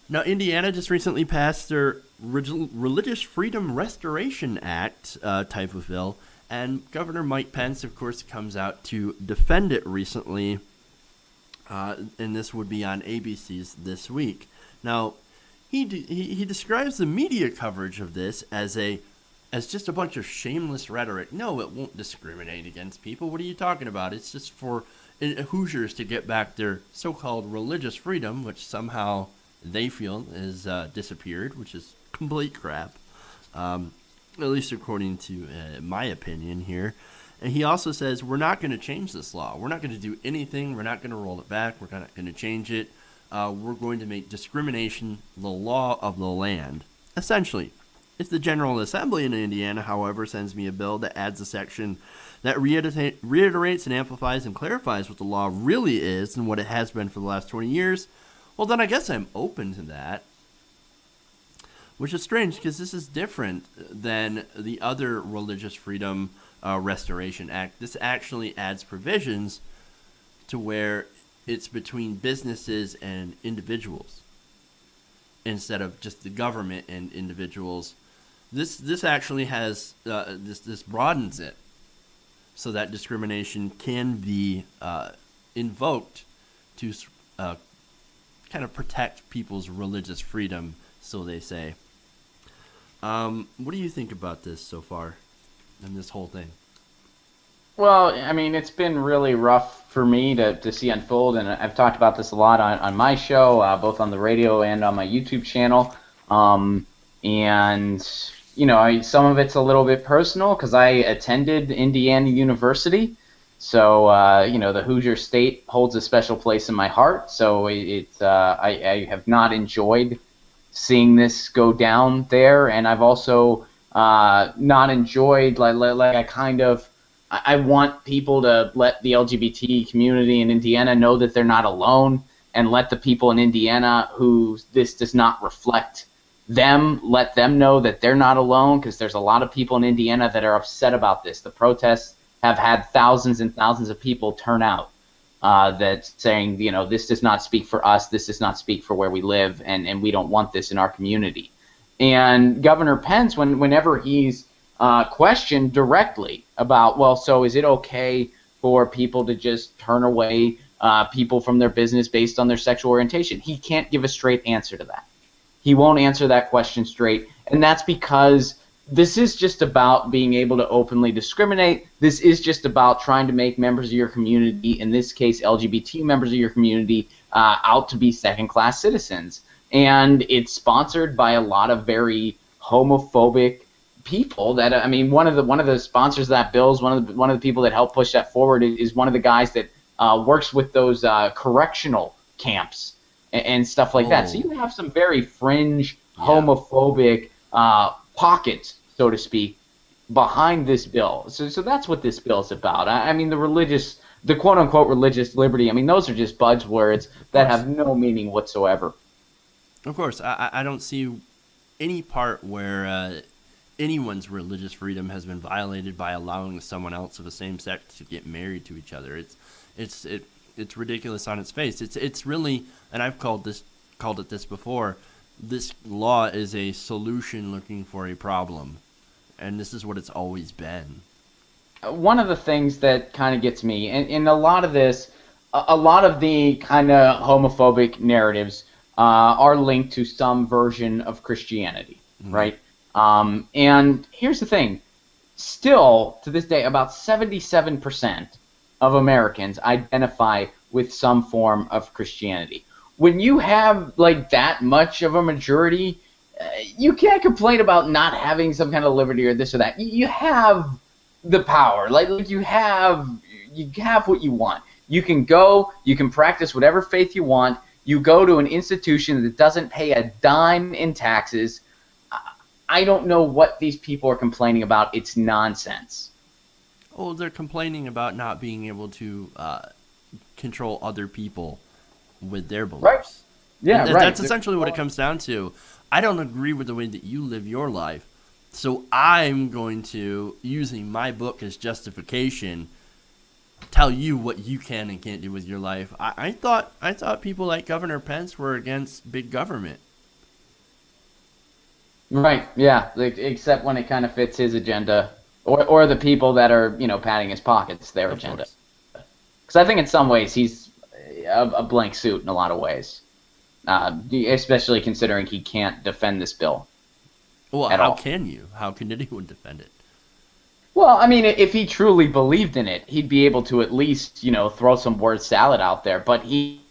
Now, Indiana just recently passed their Religious Freedom Restoration Act type of bill, and Governor Mike Pence, of course, comes out to defend it recently, and this would be on ABC's This Week. Now, he describes the media coverage of this as just a bunch of shameless rhetoric. No, it won't discriminate against people. What are you talking about? It's just for Hoosiers to get back their so-called religious freedom, which somehow they feel is disappeared, which is complete crap, at least according to my opinion here. And he also says, we're not going to change this law. We're not going to do anything. We're not going to roll it back. We're not going to change it. We're going to make discrimination the law of the land. Essentially, if the General Assembly in Indiana, however, sends me a bill that adds a section that reiterates and amplifies and clarifies what the law really is and what it has been for the last 20 years, well, then I guess I'm open to that. Which is strange, because this is different than the other Religious Freedom Restoration Act. This actually adds provisions to where it's between businesses and individuals instead of just the government and individuals. This actually has this broadens it so that discrimination can be invoked to kind of protect people's religious freedom, so they say. What do you think about this so far and this whole thing? Well, I mean, it's been really rough for me to see unfold, and I've talked about this a lot on my show, both on the radio and on my YouTube channel. And, you know, some of it's a little bit personal because I attended Indiana University. So, you know, the Hoosier State holds a special place in my heart. So I have not enjoyed seeing this go down there. And I've also not enjoyed, I want people to let the LGBT community in Indiana know that they're not alone, and let the people in Indiana who this does not reflect them, let them know that they're not alone, because there's a lot of people in Indiana that are upset about this. The protests have had thousands and thousands of people turn out that's saying, you know, this does not speak for us, this does not speak for where we live, and we don't want this in our community. And Governor Pence, whenever he's questioned directly about, well, so is it okay for people to just turn away people from their business based on their sexual orientation? He can't give a straight answer to that. He won't answer that question straight, and that's because this is just about being able to openly discriminate. This is just about trying to make members of your community, in this case LGBT members of your community, out to be second-class citizens. And it's sponsored by a lot of very homophobic people. That, I mean, one of the sponsors of that bill is one of the people that helped push that forward is one of the guys that works with those correctional camps and stuff like that. So you have some very fringe, homophobic pockets, so to speak, behind this bill. So that's what this bill is about. I mean, the quote-unquote religious liberty, I mean, those are just buzzwords that have no meaning whatsoever. Of course, I don't see any part where anyone's religious freedom has been violated by allowing someone else of the same sex to get married to each other. It's ridiculous on its face. It's really, and I've called it this before, this law is a solution looking for a problem, and this is what it's always been. One of the things that kind of gets me, and in a lot of this, a lot of the kind of homophobic narratives are linked to some version of Christianity, right? And here's the thing. Still, to this day, about 77% of Americans identify with some form of Christianity. When you have like that much of a majority, you can't complain about not having some kind of liberty or this or that. You have the power. Like you have what you want. You can go, you can practice whatever faith you want. You go to an institution that doesn't pay a dime in taxes. I don't know what these people are complaining about. It's nonsense. Oh, they're complaining about not being able to control other people with their beliefs. Right. Yeah, right. right. That's essentially what it comes down to. I don't agree with the way that you live your life, so I'm going to, using my book as justification, tell you what you can and can't do with your life. I thought people like Governor Pence were against big government. Right. Yeah. Except when it kind of fits his agenda, or the people that are padding his pockets, their Of agenda. course. Because I think in some ways he's a blank suit in a lot of ways, especially considering he can't defend this bill Well, at how all. can you? How can anyone defend it? Well, I mean, if he truly believed in it, he'd be able to at least, throw some word salad out there. But he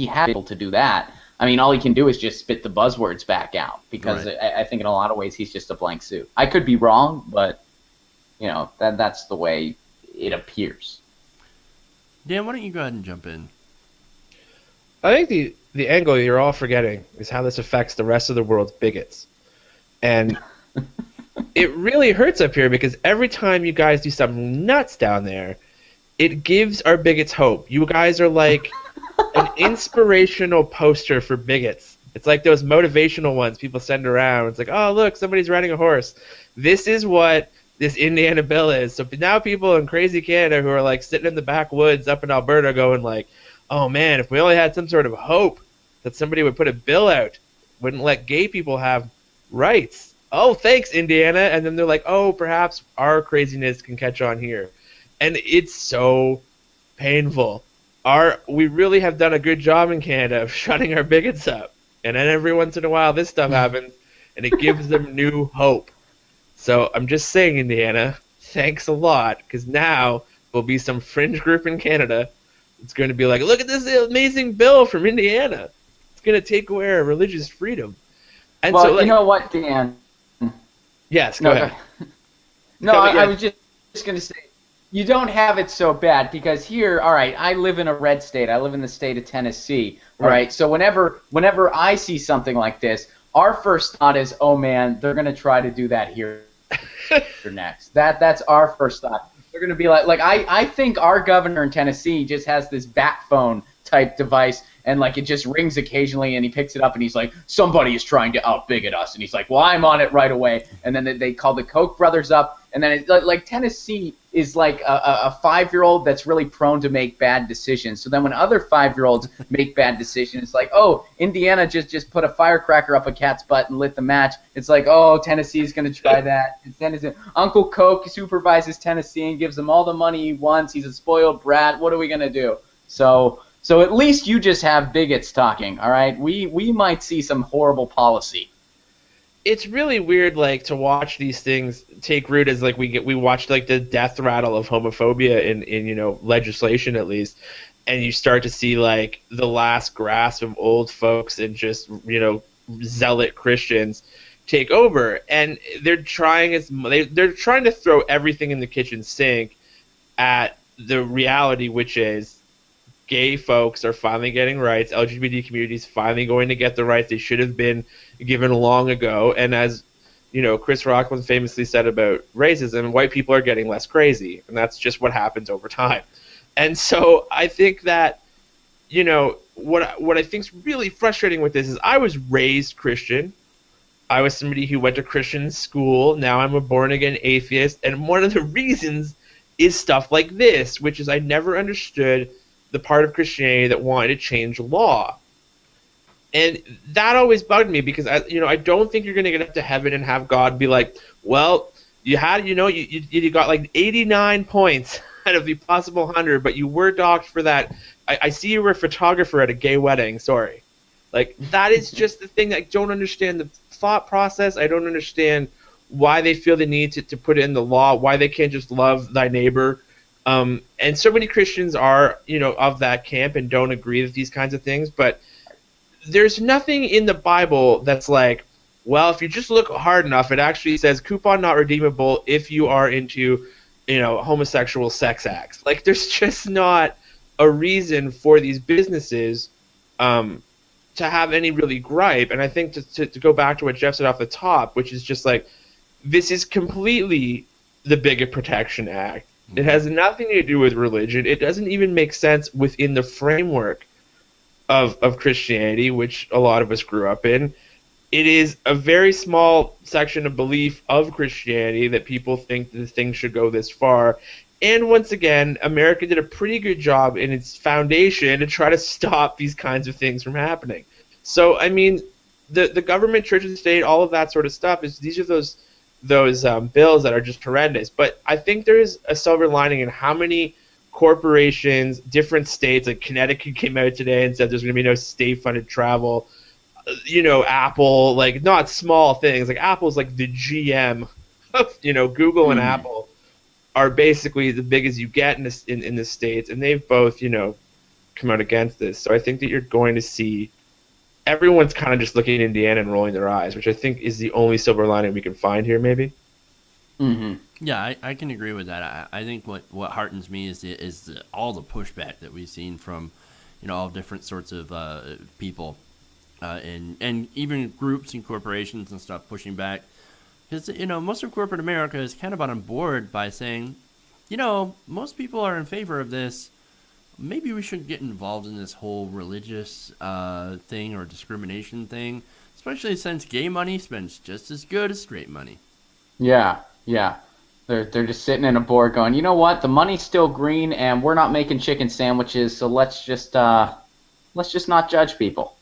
had able to do that. I mean, all he can do is just spit the buzzwords back out because Right. I think in a lot of ways he's just a blank suit. I could be wrong, but that's the way it appears. Dan, why don't you go ahead and jump in? I think the angle you're all forgetting is how this affects the rest of the world's bigots. And it really hurts up here because every time you guys do something nuts down there, it gives our bigots hope. You guys are like an inspirational poster for bigots. It's like those motivational ones people send around. It's like, oh, look, somebody's riding a horse. This is what this Indiana bill is. So now people in crazy Canada who are like sitting in the backwoods up in Alberta going like, oh, man, if we only had some sort of hope that somebody would put a bill out, wouldn't let gay people have rights. Oh, thanks, Indiana. And then they're like, oh, perhaps our craziness can catch on here. And it's so painful. We really have done a good job in Canada of shutting our bigots up. And then every once in a while this stuff happens, and it gives them new hope. So I'm just saying, Indiana, thanks a lot, because now there'll be some fringe group in Canada that's going to be like, look at this amazing bill from Indiana. It's going to take away our religious freedom. And Well, so, like, you know what, Dan? yes, go No, ahead. no, Go I ahead. was just going to say, you don't have it so bad because here, all right, I live in a red state. I live in the state of Tennessee, all Right. right? So whenever I see something like this, our first thought is, oh, man, they're going to try to do that here next. That's our first thought. They're going to be like I think our governor in Tennessee just has this bat phone type device, and like it just rings occasionally, and he picks it up, and he's like, somebody is trying to out-bigot us, and he's like, well, I'm on it right away. And then they call the Koch brothers up, and then like Tennessee is like a 5-year-old that's really prone to make bad decisions. So then when other 5-year-olds make bad decisions, it's like, oh, Indiana just put a firecracker up a cat's butt and lit the match. It's like, oh, Tennessee's going to try that. And Tennessee, Uncle Koch supervises Tennessee and gives him all the money he wants. He's a spoiled brat. What are we going to do? So at least you just have bigots talking, all right? We might see some horrible policy. It's really weird, like, to watch these things take root as like we watched like the death rattle of homophobia in legislation at least, and you start to see like the last grasp of old folks and just zealot Christians take over, and they're trying to throw everything in the kitchen sink at the reality, which is gay folks are finally getting rights. LGBT communities finally going to get the rights they should have been given long ago. And as Chris Rockland famously said about racism, white people are getting less crazy, and that's just what happens over time. And so I think that what I think is really frustrating with this is I was raised Christian. I was somebody who went to Christian school. Now I'm a born-again atheist, and one of the reasons is stuff like this, which is I never understood the part of Christianity that wanted to change law. And that always bugged me because I don't think you're going to get up to heaven and have God be like, well, you had you got like 89 points out of the possible 100, but you were docked for that. I see you were a photographer at a gay wedding. Sorry. Like, that is just the thing that I don't understand the thought process. I don't understand why they feel the need to put it in the law, why they can't just love thy neighbor. And so many Christians are, of that camp and don't agree with these kinds of things. But there's nothing in the Bible that's like, well, if you just look hard enough, it actually says coupon not redeemable if you are into, homosexual sex acts. Like, there's just not a reason for these businesses to have any really gripe. And I think to go back to what Jeff said off the top, which is just like, this is completely the Bigot Protection Act. It has nothing to do with religion. It doesn't even make sense within the framework of Christianity, which a lot of us grew up in. It is a very small section of belief of Christianity that people think that things should go this far. And once again, America did a pretty good job in its foundation to try to stop these kinds of things from happening. So, I mean, the government, church and state, all of that sort of stuff these are those bills that are just horrendous. But I think there is a silver lining in how many corporations, different states, like Connecticut came out today and said there's going to be no state-funded travel. Apple, like, not small things. Like, Apple's like the GM of, Google and Apple are basically the big as you get in the States, and they've both, come out against this. So I think that you're going to see everyone's kind of just looking at Indiana and rolling their eyes, which I think is the only silver lining we can find here, maybe. Mm-hmm. Yeah, I can agree with that. I think what heartens me is all the pushback that we've seen from, all different sorts of people, and even groups and corporations and stuff pushing back. Because, most of corporate America is kind of on board by saying, most people are in favor of this. Maybe we shouldn't get involved in this whole religious thing or discrimination thing, especially since gay money spends just as good as straight money. Yeah. They're just sitting in a board going, you know what? The money's still green, and we're not making chicken sandwiches, so let's just not judge people.